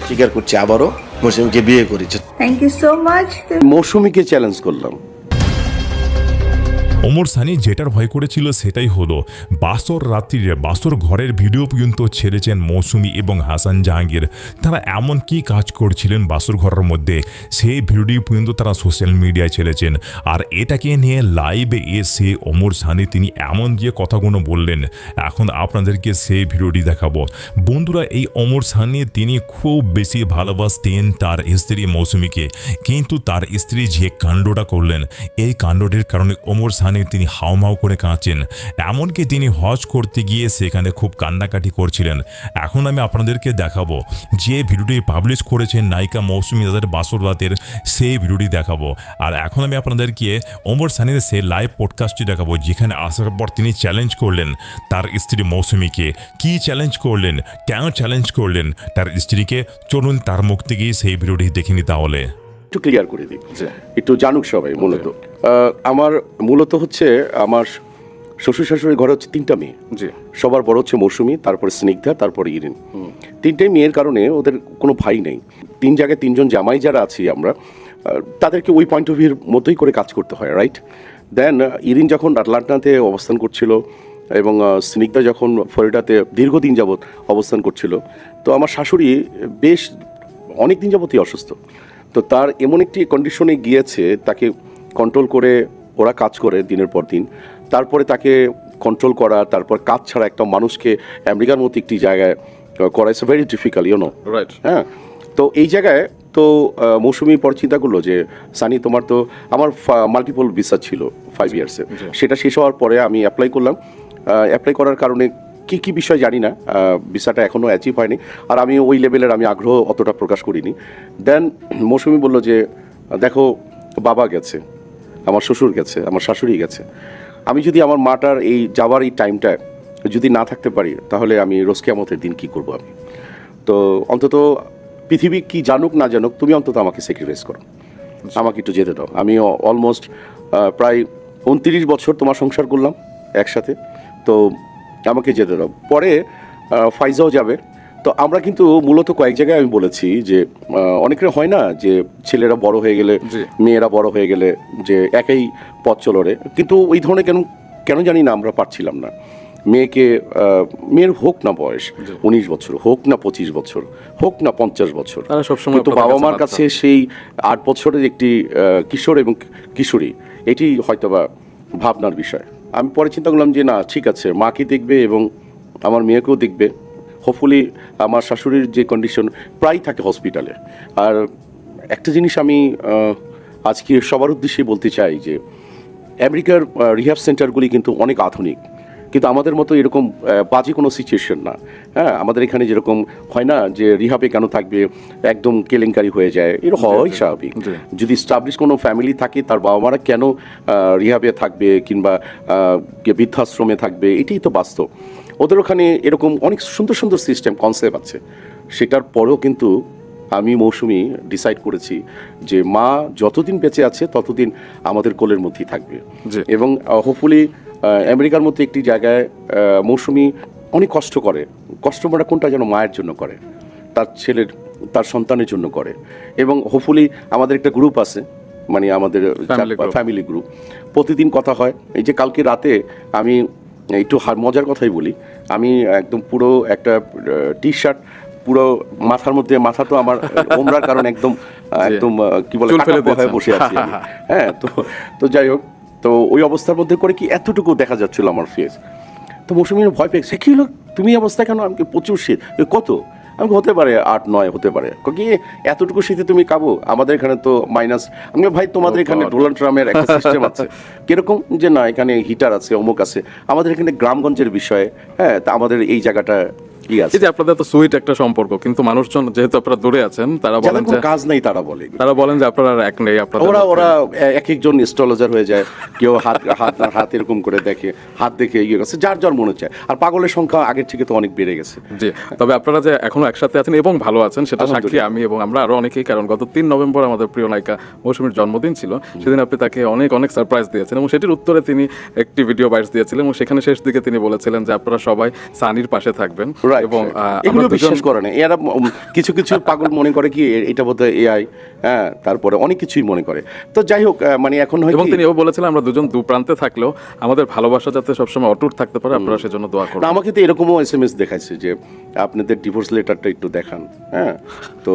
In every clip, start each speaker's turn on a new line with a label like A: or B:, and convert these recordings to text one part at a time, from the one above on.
A: স্বীকার করছি আবারও মৌসুমীকে বিয়ে করেছে।
B: Thank you so much.
A: মৌসুমীকে চ্যালেঞ্জ করলাম।
C: ওমর সানি যেটার ভয় করেছিল সেটাই হলো, বাসর রাত্রিরে বাসর ঘরের ভিডিও পর্যন্ত ছেড়েছেন মৌসুমী এবং হাসান জাহাঙ্গীর। তারা এমন কি কাজ করছিলেন বাসর ঘরের মধ্যে, সেই ভিডিও পর্যন্ত তারা সোশ্যাল মিডিয়ায় ছেড়েছেন। আর এটাকে নিয়ে লাইভে এসে ওমর সানি তিনি এমন যে কথাগুলো বললেন, এখন আপনাদেরকে সেই ভিডিওটি দেখাবো। বন্ধুরা, এই ওমর সানি তিনি খুব বেশি ভালোবাসতেন তার স্ত্রী মৌসুমীকে, কিন্তু তার স্ত্রী যে কাণ্ডটা করলেন, এই কাণ্ডটির কারণে ওমর সানি তিনি হাউমাউ করে কাঁদছেন। এমনকি তিনি হজ করতে গিয়ে সেখানে খুব কান্নাকাটি করছিলেন। এখন আমি আপনাদেরকে দেখাবো যে ভিডিওটি পাবলিশ করেছেন নায়িকা মৌসুমী তাদের বাসর রাতের, সেই ভিডিওটি দেখাবো। আর এখন আমি আপনাদেরকে ওমর সানির সেই লাইভ পডকাস্টটি দেখাবো, যেখানে আসার পর তিনি চ্যালেঞ্জ করলেন তার স্ত্রী মৌসুমীকে। কি চ্যালেঞ্জ করলেন, কেন চ্যালেঞ্জ করলেন তার স্ত্রীকে, চলুন তার মুখ থেকেই সেই ভিডিওটি দেখে নি। তাহলে
A: একটু ক্লিয়ার করে দিই, একটু জানুক সবাই। আমার মূলত হচ্ছে আমার শ্বশুর শাশুড়ির ঘরে হচ্ছে 3টা মেয়ে। সবার বড় হচ্ছে মৌসুমী, তারপরে স্নিগ্ধা, তারপরে ইরিন। 3টাই মেয়ের কারণে ওদের কোনো ভাই নেই। 3 জায়গায় 3জন জামাই যারা আছি আমরা, তাদেরকে ওই পয়েন্ট অফ ভিউর মতোই করে কাজ করতে হয়, রাইট? দেন ইরিন যখন আটলান্টাতে অবস্থান করছিল এবং স্নিগ্ধা যখন ফ্লোরিডাতে দীর্ঘদিন যাবৎ অবস্থান করছিল, তো আমার শাশুড়ি বেশ অনেক দিন যাবতই অসুস্থ। তো তার এমন একটি কন্ডিশনে গিয়েছে, তাকে কন্ট্রোল করে ওরা কাজ করে দিনের পর দিন, তারপরে তাকে কন্ট্রোল করা, তারপর কাজ ছাড়া একটা মানুষকে আমেরিকার মতো একটি জায়গায় করা ইটস ভেরি ডিফিকাল্ট, রাইট? হ্যাঁ, তো এই জায়গায় তো মৌসুমী পর চিন্তা করলো যে সানি তোমার তো, আমার মাল্টিপল ভিসা ছিল 5 ইয়ার্সে, সেটা শেষ হওয়ার পরে আমি অ্যাপ্লাই করলাম। অ্যাপ্লাই করার কারণে কী কী বিষয় জানি না, ভিসাটা এখনও অ্যাচিভ হয়নি, আর আমি ওই লেভেলের আমি আগ্রহ অতটা প্রকাশ করিনি। দেন মৌসুমী বললো যে দেখো, বাবা গেছে, আমার শ্বশুর গেছে, আমার শাশুড়ি গেছে, আমি যদি আমার মাটার এই যাওয়ার এই টাইমটায় যদি না থাকতে পারি, তাহলে আমি রোজ কিয়ামতের দিন কী করবো আমি? তো অন্তত পৃথিবী কি জানুক না জানুক, তুমি অন্তত আমাকে স্যাক্রিফাইস করো, আমাকে একটু যেতে দাও। আমি অলমোস্ট প্রায় 29 বছর তোমার সংসার করলাম একসাথে, তো আমাকে যেতে দাও। পরে ফাইজাও যাবে। তো আমরা কিন্তু মূলত কয়েক জায়গায় আমি বলেছি যে অনেকের হয় না যে ছেলেরা বড় হয়ে গেলে, মেয়েরা বড় হয়ে গেলে যে একই পথ চলরে, কিন্তু ওই ধরনের কেন জানি না আমরা পারছিলাম না। মেয়ের হোক না বয়স 19 বছর, হোক না 25 বছর, হোক না 50 বছর, কিন্তু বাবা মার কাছে সেই 8 বছরের একটি কিশোর এবং কিশোরী, এটি হয়তোবা ভাবনার বিষয়। আমি পরে চিন্তা করলাম যে না, ঠিক আছে, মাকে দেখবে এবং আমার মেয়েকেও দেখবে। হোপফুলি আমার শাশুড়ির যে কন্ডিশন, প্রায় থাকে হসপিটালে। আর একটা জিনিস আমি আজকে সবার উদ্দেশ্যে বলতে চাই যে আমেরিকার রিহ্যাব সেন্টারগুলি কিন্তু অনেক আধুনিক, কিন্তু আমাদের মতো এরকম বাজে কোনো সিচুয়েশন না। হ্যাঁ, আমাদের এখানে যেরকম হয় না যে রিহাবে কেন থাকবে, একদম কেলেঙ্কারি হয়ে যায়, এরকম হয় স্বাভাবিক। যদি স্টাবলিশ কোনো ফ্যামিলি থাকে, তার বাবা মারা কেন রিহাবে থাকবে কিংবা বৃদ্ধাশ্রমে থাকবে, এটাই তো বাস্তব। ওদের ওখানে এরকম অনেক সুন্দর সুন্দর সিস্টেম কনসেপ্ট আছে। সেটার পরেও কিন্তু আমি মৌসুমী ডিসাইড করেছি যে মা যতদিন বেঁচে আছে ততদিন আমাদের কোলের মধ্যেই থাকবে। এবং হোপফুলি আমেরিকার মতো একটি জায়গায় মৌসুমী অনেক কষ্ট করে। কষ্ট মানে কোনটা যেন মায়ের জন্য করে, তার ছেলের, তার সন্তানের জন্য করে। এবং হোপফুলি আমাদের একটা গ্রুপ আছে, মানে আমাদের ফ্যামিলি গ্রুপ, প্রতিদিন কথা হয়। এই যে কালকে রাতে আমি একটু মজার কথাই বলি, আমি একদম পুরো একটা টি শার্ট পুরো মাথার মধ্যে, মাথা তো আমার ওমরার কারণ একদম কি বলে হয়ে বসে আছি। হ্যাঁ, তো যাই হোক, তো ওই অবস্থার মধ্যে করে কি এতটুকু দেখা যাচ্ছিল আমার ফেস। তো মৌসুমী ভয় পেয়েছে, কী হলো তুমি অবস্থা কেন? আমাকে প্রচুর শীত। কত? আমাকে হতে পারে 8-9 হতে পারে। কি এতটুকু শীতে তুমি কাবো? আমাদের এখানে তো মাইনাস। আমি ভাই, তোমাদের এখানে ডোনাল্ড ট্রাম্পের একটা সিস্টেম আছে কিরকম যে না, এখানে হিটার আছে, অমুক আছে। আমাদের এখানে গ্রামগঞ্জের বিষয়ে, হ্যাঁ, তা আমাদের এই জায়গাটা
D: এই যে আপনাদের তো সুইট একটা সম্পর্ক, কিন্তু মানুষজন যেহেতু আপনারা দূরে আছেন, তারা বলেন যে
A: কাজ নেই, তারা বলেন
D: যে আপনারা এক নেই,
A: ওরা এক একজন অ্যাস্ট্রোলজার হয়ে যায়। কেউ হাত এরকম করে দেখে, হাত দেখে ইয়ে গেছে, যার মনে চায়। আর পাগলের সংখ্যা আগের থেকে তো অনেক বেড়ে গেছে।
D: জি, তবে আপনারা যে এখনো একসাথে আছেন এবং ভালো আছেন, সেটা সাক্ষী আমি এবং আমরা আরো অনেকেই। কারণ গত 3 নভেম্বর আমাদের প্রিয় নায়িকা মৌসুমীর জন্মদিন ছিল। সেদিন আপনি তাকে অনেক অনেক সারপ্রাইজ দিয়েছেন এবং সেটির উত্তরে তিনি একটি ভিডিও বাইটস দিয়েছিলেন এবং সেখানে শেষ দিকে তিনি বলেছিলেন যে আপনারা সবাই সানির পাশে থাকবেন। এবং
A: এগুলো বিশ্বাস করে না এরা। কিছু কিছু পাগল মনে করে কি এটা বোধহয় এআই, হ্যাঁ, তারপরে অনেক কিছুই মনে করে। তো যাই হোক, মানে এখন হয়
D: এবং
A: কি-
D: তিনি এও বলেছিলেন আমরা দুজন দু প্রান্তে থাকলেও আমাদের ভালোবাসা যাতে সবসময় অটুট থাকতে পারে, আপনারা সেজন্য দোয়া করুন।
A: না, আমাকে তো এরকমও এসএমএস দেখাইছে যে আপনাদের ডিভোর্স লেটারটা একটু দেখান, হ্যাঁ, তো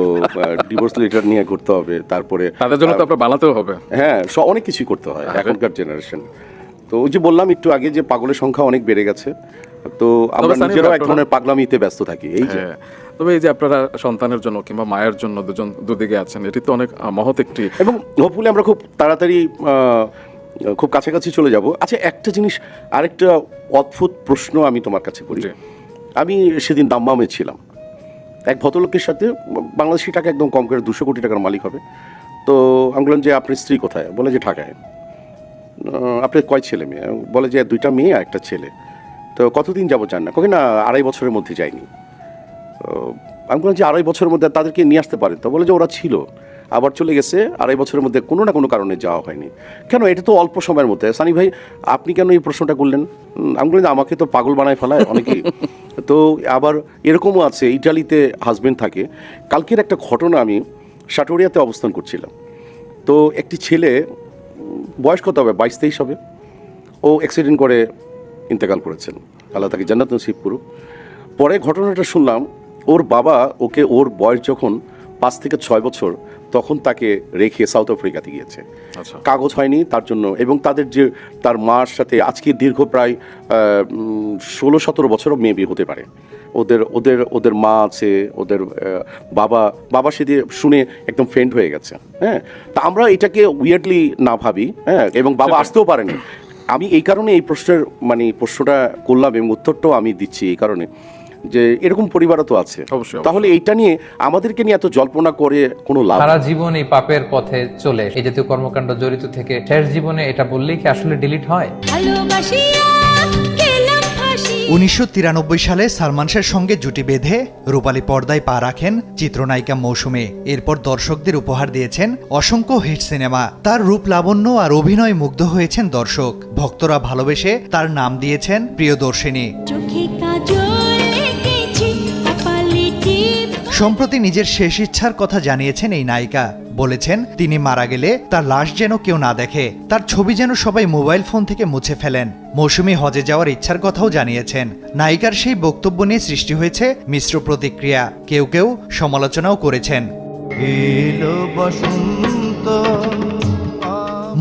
A: ডিভোর্স লেটার নিয়ে করতে হবে, তারপরে
D: তাদের জন্য তো আপনার বানাতেও হবে।
A: হ্যাঁ, অনেক কিছুই করতে হয় এখনকার জেনারেশন। তো ওই যে বললাম একটু আগে যে পাগলের সংখ্যা অনেক বেড়ে গেছে, তো আমরা
D: সানি
A: নিজেরাও
D: ভাই,
A: এক ধরনের পাগলামিতে ব্যস্ত থাকি। এই যে
D: হ্যাঁ, তবে এই যে আপনারা সন্তানের জন্য কিংবা মায়ের জন্য দুজন দুদিকে আছেন, এটি তো অনেক মহৎ একটি।
A: এবং হোপফুলি আমরা খুব তাড়াতাড়ি খুব কাছাকাছি চলে যাব। আচ্ছা, একটা জিনিস, আরেকটা অদ্ভুত প্রশ্ন আমি তোমার কাছে করি।
D: জি।
A: আমি সেদিন দাম্মামে ছিলাম, এক ভদ্রলোকের সাথে, বাংলাদেশি টাকা একদম কম করে 200 কোটি টাকার মালিক হবে। তো আমি বললাম যে আপনার স্ত্রী কোথায়? বলে যে ঢাকায়। আপনার কয় ছেলে মেয়ে? বলে যে 2টা মেয়ে আর একটা ছেলে। তো কতদিন যাবো যান না? কই না, 2.5 বছরের মধ্যে যায়নি। তো আমি বললাম যে 2.5 বছরের মধ্যে তাদেরকে নিয়ে আসতে পারেন? তো বলে যে ওরা ছিল, আবার চলে গেছে, 2.5 বছরের মধ্যে কোনো না কোনো কারণে যাওয়া হয়নি। কেন? এটা তো অল্প সময়ের মধ্যে। সানি ভাই, আপনি কেন এই প্রশ্নটা করলেন? আমি বললাম যে আমাকে তো পাগল বানায় ফেলায় অনেকেই। তো আবার এরকমও আছে, ইটালিতে হাজবেন্ড থাকে। কালকের একটা ঘটনা, আমি সাটোরিয়াতে অবস্থান করছিলাম। তো একটি ছেলে, বয়স কত হবে, 22-23 হবে, ও অ্যাক্সিডেন্ট করে ইন্তেকাল করেছেন, আল্লাহ তাকে জান্নাত নসিব করুক। পরে ঘটনাটা শুনলাম, ওর বাবা ওকে, ওর বয়স যখন 5 থেকে 6 বছর, তখন তাকে রেখে সাউথ আফ্রিকাতে গিয়েছে।
D: আচ্ছা।
A: কাগজ হয়নি তার জন্য, এবং তাদের যে তার মার সাথে আজকে দীর্ঘ প্রায় 16-17 বছরও মেবি হতে পারে। ওদের ওদের ওদের মা আছে, ওদের বাবা সেদিকে শুনে একদম ফ্রেন্ড হয়ে গেছে। হ্যাঁ, তা আমরা এটাকে উইয়ার্ডলি না ভাবি, হ্যাঁ, এবং বাবা আসতেও পারেনি। আমি এই কারণে এই প্রশ্নটা করলাম, এবং উত্তরটাও আমি দিচ্ছি এই কারণে যে এরকম পরিবারও তো আছে।
D: অবশ্যই।
A: তাহলে এইটা নিয়ে আমাদেরকে নিয়ে এত জল্পনা করে কোনো লাভ
B: সারা জীবন এই পাপের পথে চলে এই জাতীয় কর্মকাণ্ড জড়িত থেকে শেষ জীবনে এটা বললেই কি আসলে ডিলিট হয়?
E: 1993 সালে সালমান শাহের সঙ্গে জুটি বেঁধে রূপালী পর্দায় পা রাখেন চিত্রনায়িকা মৌসুমী। এরপর দর্শকদের উপহার দিয়েছেন অসংখ্য হিট সিনেমা। তার রূপ লাবণ্য আর অভিনয় মুগ্ধ হয়েছেন দর্শক। ভক্তরা ভালোবেসে তার নাম দিয়েছেন প্রিয়দর্শিনী। সম্প্রতি নিজের শেষ ইচ্ছার কথা জানিয়েছেন এই নায়িকা। বলেছেন তিনি মারা গেলে তার লাশ যেন কেউ না দেখে, তার ছবি যেন সবাই মোবাইল ফোন থেকে মুছে ফেলেন। মৌসুমী হজে যাওয়ার ইচ্ছার কথাও জানিয়েছেন। নায়িকার সেই বক্তব্য নিয়ে সৃষ্টি হয়েছে মিশ্র প্রতিক্রিয়া, কেউ কেউ সমালোচনাও করেছেন।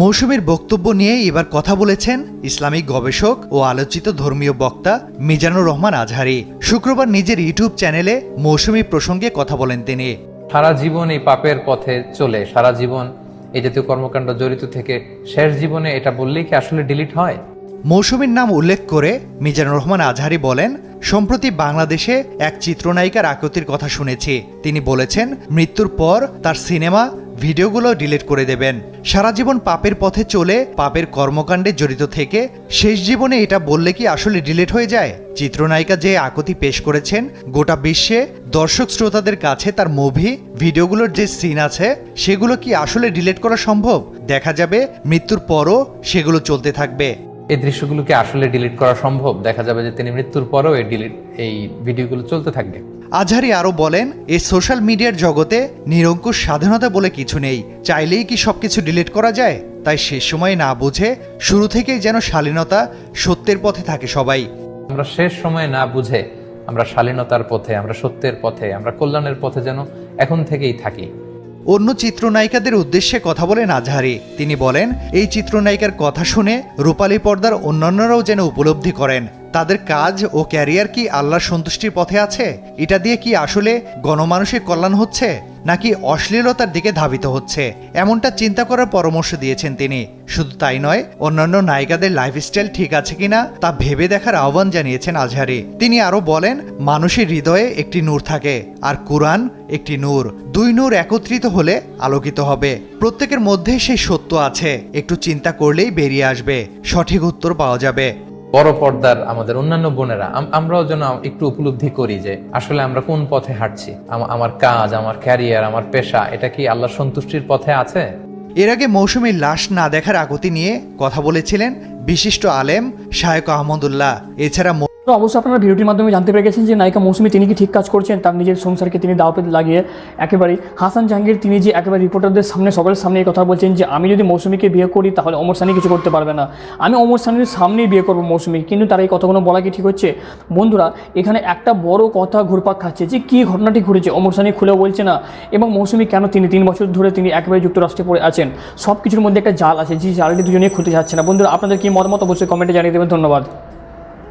E: মৌসুমীর বক্তব্য নিয়ে এবার কথা বলেছেন ইসলামিক গবেষক ও আলোচিত ধর্মীয় বক্তা মিজানুর রহমান আজহারি। শুক্রবার নিজের ইউটিউব চ্যানেলে মৌসুমী প্রসঙ্গে কথা বলেন তিনি।
B: সারা জীবন এই পাপের পথে চলে, সারা জীবন এই জাতীয় কর্মকাণ্ড জড়িত থেকে শেষ জীবনে এটা বললেই কি আসলে ডিলিট হয়?
E: মৌসুমীর নাম উল্লেখ করে মিজানুর রহমান আজহারি বলেন, সম্প্রতি বাংলাদেশে এক চিত্রনায়িকার আকুতির কথা শুনেছি। তিনি বলেছেন মৃত্যুর পর তার সিনেমা ভিডিওগুলো ডিলিট করে দেবেন। সারা জীবন পাপের পথে চলে পাপের কর্মকাণ্ডে জড়িত থেকে শেষ জীবনে এটা বললে কি আসলে ডিলিট হয়ে যায়? চিত্রনায়িকা যে আকুতি পেশ করেছেন, গোটা বিশ্বে দর্শক শ্রোতাদের কাছে তার মুভি ভিডিওগুলোর যে সিন আছে সেগুলো কি আসলে ডিলিট করা সম্ভব? দেখা যাবে মৃত্যুর পরও সেগুলো চলতে থাকবে।
B: এই দৃশ্যগুলো কি আসলে ডিলিট করা সম্ভব? দেখা যাবে যে তিনি মৃত্যুর পরেও এই ভিডিওগুলো চলতে থাকবে।
E: আজহারি আরও বলেন, এই সোশ্যাল মিডিয়ার জগতে নিরঙ্কুশ স্বাধীনতা বলে কিছু নেই। চাইলেই কি সবকিছু ডিলিট করা যায়? তাই শেষ সময় না বুঝে শুরু থেকেই যেন শালীনতা সত্যের পথে থাকে সবাই।
B: আমরা শেষ সময়ে না বুঝে আমরা শালীনতার পথে, আমরা সত্যের পথে, আমরা কল্যাণের পথে যেন এখন থেকেই থাকি।
E: অন্য চিত্রনায়িকাদের উদ্দেশ্যে কথা বলেন আজহারি। তিনি বলেন, এই চিত্রনায়িকার কথা শুনে রূপালী পর্দার অন্যান্যরাও যেন উপলব্ধি করেন তাদের কাজ ও ক্যারিয়ার কি আল্লাহর সন্তুষ্টির পথে আছে। এটা দিয়ে কি আসলে গণমানুষের কল্যাণ হচ্ছে, নাকি অশ্লীলতার দিকে ধাবিত হচ্ছে, এমনটা চিন্তা করার পরামর্শ দিয়েছেন তিনি। শুধু তাই নয়, অন্যান্য নায়িকাদের লাইফস্টাইল ঠিক আছে কিনা তা ভেবে দেখার আহ্বান জানিয়েছেন আজহারি। তিনি আরও বলেন, মানুষের হৃদয়ে একটি নূর থাকে, আর কুরআন একটি নূর। দুই নূর একত্রিত হলে আলোকিত হবে। প্রত্যেকের মধ্যে সেই সত্য আছে, একটু চিন্তা করলেই বেরিয়ে আসবে, সঠিক উত্তর পাওয়া যাবে।
B: বড় পর্দার আমাদের অন্যান্য বোনেরা আমরাও যেন একটু উপলব্ধি করি যে আসলে আমরা কোন পথে হাঁটছি। আমার কাজ, আমার ক্যারিয়ার, আমার পেশা, এটা কি আল্লাহর সন্তুষ্টির পথে আছে?
E: এর আগে মৌসুমীর লাশ না দেখার আকুতি নিয়ে কথা বলেছিলেন বিশিষ্ট আলেম শায়খ আহমদুল্লাহ। এছাড়া
F: তো অবশ্যই আপনারা ভিডিওটির মাধ্যমে জানতে পেরে গেছেন যে নায়িকা মৌসুমী তিনি কি ঠিক কাজ করছেন, তার নিজের সংসারকে তিনি দাওয়াতে লাগিয়ে একেবারে হাসান জাহাঙ্গীর তিনি যে একেবারে রিপোর্টারদের সামনে সকলের সামনে এই কথা বলছেন যে আমি যদি মৌসুমীকে বিয়ে করি তাহলে অমর সানি কিছু করতে পারবে না, আমি অমর সানির সামনেই বিয়ে করবো মৌসুমী। কিন্তু তার এই কথাগুলো বলা কি ঠিক হচ্ছে? বন্ধুরা এখানে একটা বড় কথা ঘুরপাক খাচ্ছে যে কী ঘটনাটি ঘটেছে, অমর সানি খুলেও বলছে না, এবং মৌসুমী কেন তিনি 3 বছর ধরে তিনি একেবারে যুক্তরাষ্ট্রে পড়ে আছেন। সব কিছুর মধ্যে একটা জাল আছে, যে জালটি দুজনেই খুলতে যাচ্ছে না। বন্ধুরা আপনাদের কি মতামত অবশ্যই কমেন্টে জানিয়ে দেবেন। ধন্যবাদ।